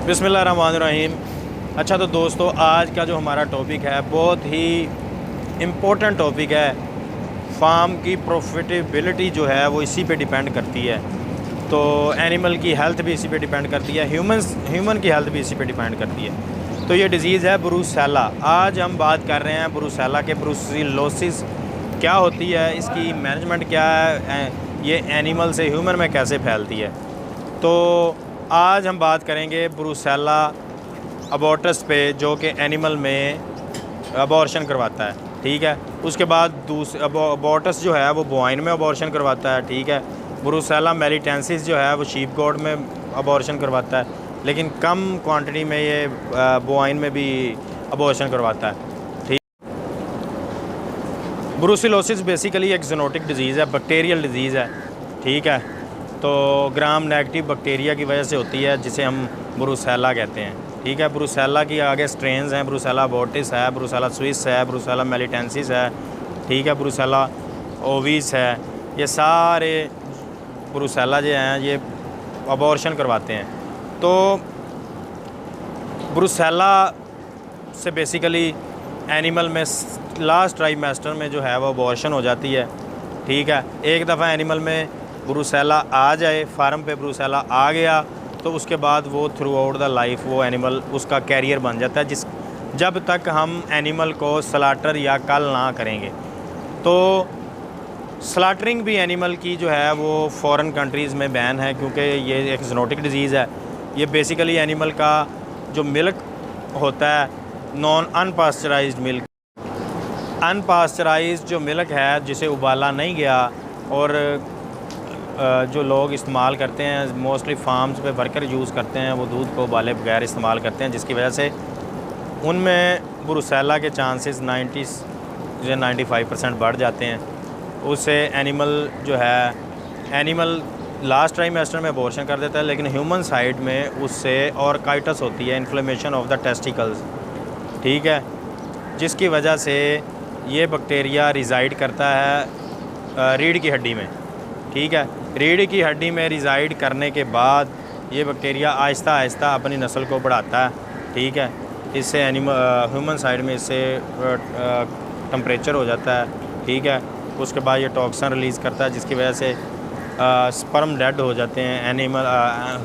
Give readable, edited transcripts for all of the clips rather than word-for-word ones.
बिस्मिल्लाहिर्रहमानिर्रहीम। अच्छा तो दोस्तों, आज का जो हमारा टॉपिक है बहुत ही इम्पोर्टेंट टॉपिक है। फार्म की प्रॉफिटेबिलिटी जो है वो इसी पे डिपेंड करती है। तो एनिमल की हेल्थ भी इसी पे डिपेंड करती है, ह्यूमन की हेल्थ भी इसी पे डिपेंड करती है। तो ये डिज़ीज़ है ब्रूसेला। आज हम बात कर रहे हैं ब्रूसेला के। ब्रूसिलोसिस क्या होती है, इसकी मैनेजमेंट क्या है, ये एनिमल से ह्यूमन में कैसे फैलती है। तो आज हम बात करेंगे ब्रूसेला अबॉर्टस पे, जो कि एनिमल में अबॉर्शन करवाता है। ठीक है, उसके बाद अबॉर्टस जो है वो बोआइन में अबॉर्शन करवाता है। ठीक है, ब्रूसेला मेलिटेंसिस जो है वो शीप गोड में अबॉर्शन करवाता है, लेकिन कम क्वांटिटी में ये बोआइन में भी अबॉर्शन करवाता है। ठीक, ब्रूसिलोसिस बेसिकली एक ज़ूनोटिक डिज़ीज़ है, बैक्टीरियल डिज़ीज़ है। ठीक है, तो ग्राम नेगेटिव बैक्टीरिया की वजह से होती है, जिसे हम ब्रूसेला कहते हैं। ठीक है, ब्रूसेला की आगे स्ट्रेन्स हैं, ब्रूसेला अबॉर्टिस है, ब्रूसेला स्विस है, ब्रूसेला मेलिटेंसिस है। ठीक है, ब्रूसेला ओविस है। ये सारे ब्रूसेला जो हैं ये अबॉर्शन करवाते हैं। तो ब्रूसेला से बेसिकली एनिमल में लास्ट ट्राइमेस्टर में जो है वो अबॉर्शन हो जाती है। ठीक है, एक दफ़ा एनिमल में ब्रूसेला आ जाए, फार्म पे ब्रूसेला आ गया, तो उसके बाद वो थ्रू आउट द लाइफ वो एनिमल उसका कैरियर बन जाता है, जब तक हम एनिमल को स्लाटर या कल ना करेंगे। तो स्लाटरिंग भी एनिमल की जो है वो फॉरेन कंट्रीज़ में बैन है, क्योंकि ये एक ज़ूनोटिक डिज़ीज़ है। ये बेसिकली एनिमल का जो मिल्क होता है, नॉन अनपास्चराइज्ड मिल्क, अनपास्चराइज्ड जो मिल्क है जिसे उबाला नहीं गया, और जो लोग इस्तेमाल करते हैं मोस्टली फार्म्स पे वर्कर यूज़ करते हैं, वो दूध को उबाले बगैर इस्तेमाल करते हैं, जिसकी वजह से उनमें ब्रूसेला के चांसेस 90 से 95% बढ़ जाते हैं। उससे एनिमल जो है, एनिमल लास्ट ट्राइमेस्टर में अबॉर्शन कर देता है, लेकिन ह्यूमन साइड में उससे ऑर्काइटिस होती है, इन्फ्लेमेशन ऑफ द टेस्टिकल्स। ठीक है, जिसकी वजह से ये बैक्टीरिया रिज़ाइड करता है रीढ़ की हड्डी में। ठीक है, रीढ़ की हड्डी में रिज़ाइड करने के बाद ये बैक्टीरिया आहिस्ता आहिस्ता अपनी नस्ल को बढ़ाता है। ठीक है, इससे ह्यूमन साइड में इससे टेम्परेचर हो जाता है। ठीक है, उसके बाद ये टॉक्सिन रिलीज़ करता है, जिसकी वजह से स्पर्म डेड हो जाते हैं।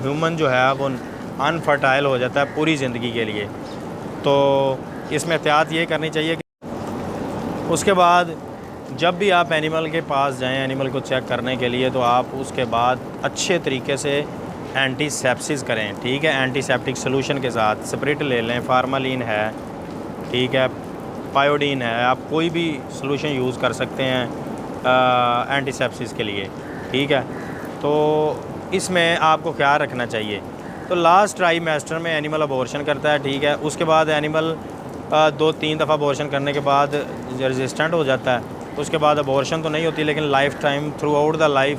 ह्यूमन जो है वो अनफर्टाइल हो जाता है पूरी ज़िंदगी के लिए। तो इसमें एहतियात ये करनी चाहिए कि उसके बाद जब भी आप एनिमल के पास जाएं एनिमल को चेक करने के लिए, तो आप उसके बाद अच्छे तरीके से एंटीसेप्सिस करें। ठीक है, एंटीसेप्टिक सोल्यूशन के साथ स्प्रिट ले लें, फार्मालिन है, ठीक है, पायोडीन है, आप कोई भी सोल्यूशन यूज़ कर सकते हैं एंटीसेप्सिस के लिए। ठीक है, तो इसमें आपको ख्याल रखना चाहिए। तो लास्ट ट्राइमेस्टर में एनिमल अबॉर्शन करता है। ठीक है, उसके बाद एनिमल 2-3 दफ़ा अबॉर्शन करने के बाद रेजिस्टेंट हो जाता है। उसके बाद अबॉर्शन तो नहीं होती, लेकिन life time through out the life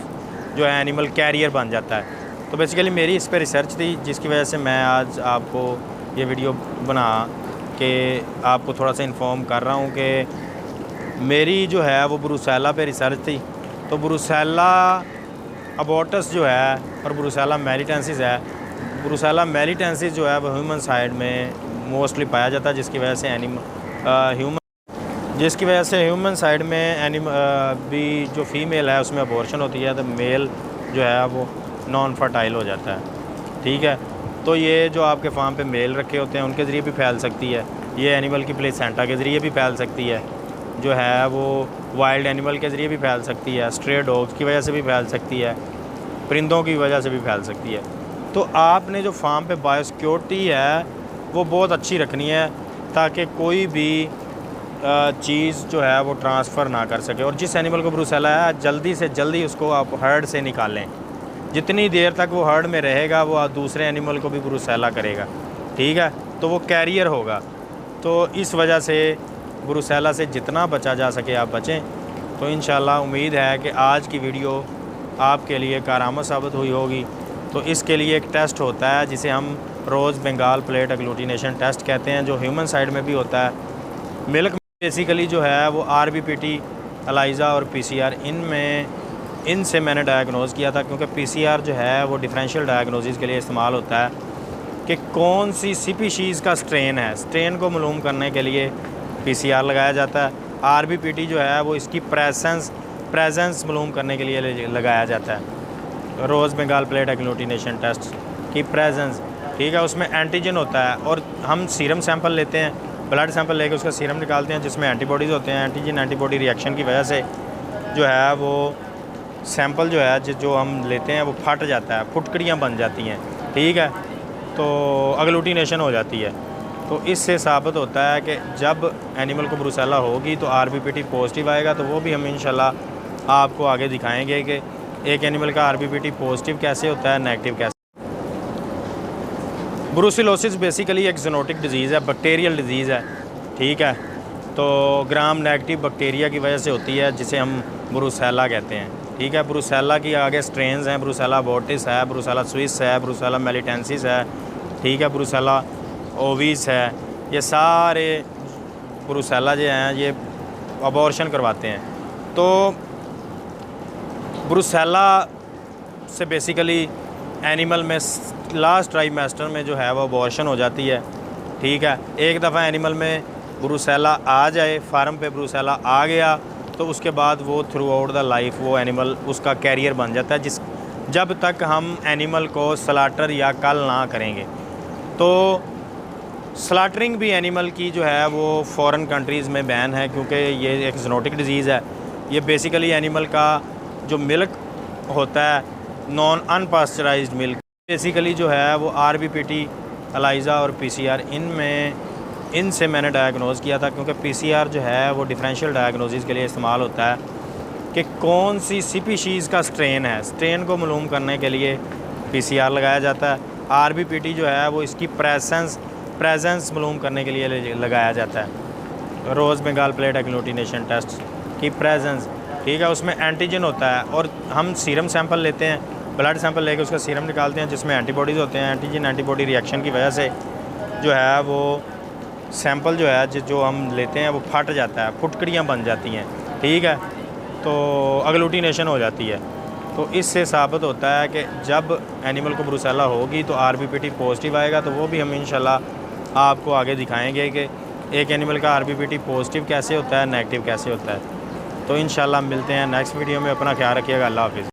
जो है एनिमल कैरियर बन जाता है। तो बेसिकली मेरी इस पर रिसर्च थी, जिसकी वजह से मैं आज आपको ये वीडियो बना के आपको थोड़ा सा इन्फॉर्म कर रहा हूँ कि मेरी जो है वो ब्रूसेला पे रिसर्च थी। तो ब्रूसेला अबॉर्टस जो है और ब्रूसेला मेलिटेंसिस है, ब्रूसेला मेलिटेंसिस जो है वो ह्यूमन साइड में मोस्टली पाया जाता है, जिसकी वजह से ह्यूमन साइड में भी जो फीमेल है उसमें अबॉर्शन होती है, तो मेल जो है वो नॉन फर्टाइल हो जाता है। ठीक है, तो ये जो आपके फार्म पे मेल रखे होते हैं उनके ज़रिए भी फैल सकती है, ये एनिमल की प्लेसेंटा के ज़रिए भी फैल सकती है, जो है वो वाइल्ड एनिमल के ज़रिए भी फैल सकती है, स्ट्रे डॉग्स की वजह से भी फैल सकती है, परिंदों की वजह से भी फैल सकती है। तो आपने जो फार्म पे बायोसिक्योरिटी है वो बहुत अच्छी रखनी है, ताकि कोई भी चीज़ जो है वो ट्रांसफ़र ना कर सके। और जिस एनिमल को ब्रूसेला है जल्दी से जल्दी उसको आप हर्ड से निकालें। जितनी देर तक वो हर्ड में रहेगा वो दूसरे एनिमल को भी ब्रूसेला करेगा। ठीक है, तो वो कैरियर होगा। तो इस वजह से ब्रूसेला से जितना बचा जा सके आप बचें। तो इंशाल्लाह उम्मीद है कि आज की वीडियो आपके लिए कारआमद साबित हुई होगी। तो इसके लिए एक टेस्ट होता है जिसे हम रोज़ बंगाल प्लेट एग्लूटिनेशन टेस्ट कहते हैं, जो ह्यूमन साइड में भी होता है। मिल्क बेसिकली जो है वो RBPT, एलाइज़ा और PCR, इनसे मैंने डायग्नोज़ किया था, क्योंकि PCR जो है वो डिफरेंशियल डायग्नोसिस के लिए इस्तेमाल होता है। कि कौन सी स्पीशीज़ का स्ट्रेन है। स्ट्रेन को मालूम करने के लिए PCR लगाया जाता है। RBPT जो है वो इसकी प्रेजेंस मालूम करने के लिए लगाया जाता है। रोज़ बंगाल प्लेट एग्लूटिनेशन टेस्ट की प्रेजेंस, ठीक है, उसमें एंटीजन होता है और हम सीरम सैंपल लेते हैं, ब्लड सैंपल लेके उसका सीरम निकालते हैं जिसमें एंटीबॉडीज़ होते हैं। एंटीजन एंटीबॉडी रिएक्शन की वजह से जो है वो सैंपल जो है जो हम लेते हैं वो फट जाता है, फुटकड़ियाँ बन जाती हैं, ठीक है, तो एग्लूटिनेशन हो जाती है। तो इससे साबित होता है कि जब एनिमल को ब्रुसेला होगी तो RBPT पॉजिटिव आएगा। तो वो भी हम इंशाल्लाह आपको आगे दिखाएंगे कि एक एनिमल का RBPT पॉजिटिव कैसे होता है, नेगेटिव कैसे। ब्रुसेलोसिस बेसिकली एक ज़ूनोटिक डिज़ीज़ है, बैक्टीरियल डिज़ीज़ है, ठीक है। तो ग्राम नेगेटिव बैक्टीरिया की वजह से होती है जिसे हम ब्रुसेला कहते हैं, ठीक है। ब्रुसेला की आगे स्ट्रेन्स हैं, ब्रुसेला अबॉर्टिस है, ब्रुसेला स्विस है, ब्रुसेला मेलिटेंसिस है, ठीक है, ब्रुसेला ओविस है। ये सारे ब्रुसेला जो हैं ये अबॉर्शन करवाते हैं। तो ब्रुसेला से बेसिकली एनिमल में लास्ट ट्राइमेस्टर में जो है वो अबॉर्शन हो जाती है, ठीक है। एक दफ़ा एनिमल में ब्रुसेला आ जाए, फार्म पे ब्रुसेला आ गया तो उसके बाद वो थ्रू आउट द लाइफ वो एनिमल उसका कैरियर बन जाता है जब तक हम एनिमल को स्लाटर या कल ना करेंगे। तो स्लाटरिंग भी एनिमल की जो है वो फॉरेन कंट्रीज़ में बैन है क्योंकि ये एक ज़ूनोटिक डिज़ीज़ है। ये बेसिकली एनिमल का जो मिल्क होता है, नॉन अनपास्चराइज्ड मिल्क, बेसिकली जो है वो RBPT, एलाइज़ा और PCR इनसे मैंने डायग्नोज़ किया था क्योंकि PCR जो है वो डिफरेंशियल डायग्नोसिस के लिए इस्तेमाल होता है कि कौन सी स्पीशीज़ का स्ट्रेन है। स्ट्रेन को मालूम करने के लिए PCR लगाया जाता है। RBPT जो है वो इसकी प्रेजेंस मालूम करने के लिए लगाया जाता है। रोज़ बंगाल प्लेट एग्लूटिनेशन टेस्ट की प्रेजेंस, ठीक है, उसमें एंटीजन होता है और हम सीरम सैंपल लेते हैं, ब्लड सैंपल लेके उसका सीरम निकालते हैं जिसमें एंटीबॉडीज़ होते हैं। एंटीजन एंटीबॉडी रिएक्शन की वजह से जो है वो सैंपल जो है जो हम लेते हैं वो फट जाता है, फुटकड़ियाँ बन जाती हैं, ठीक है, तो एग्लूटिनेशन हो जाती है। तो इससे साबित होता है कि जब एनिमल को ब्रुसेला होगी तो RBPT पॉजिटिव आएगा। तो वो भी हम इंशाल्लाह आपको आगे दिखाएंगे कि एक एनिमल का RBPT पॉजिटिव कैसे होता है, नेगेटिव कैसे होता है। तो इंशाल्लाह मिलते हैं नेक्स्ट वीडियो में। अपना ख्याल रखिएगा। अल्लाह हाफ़िज़।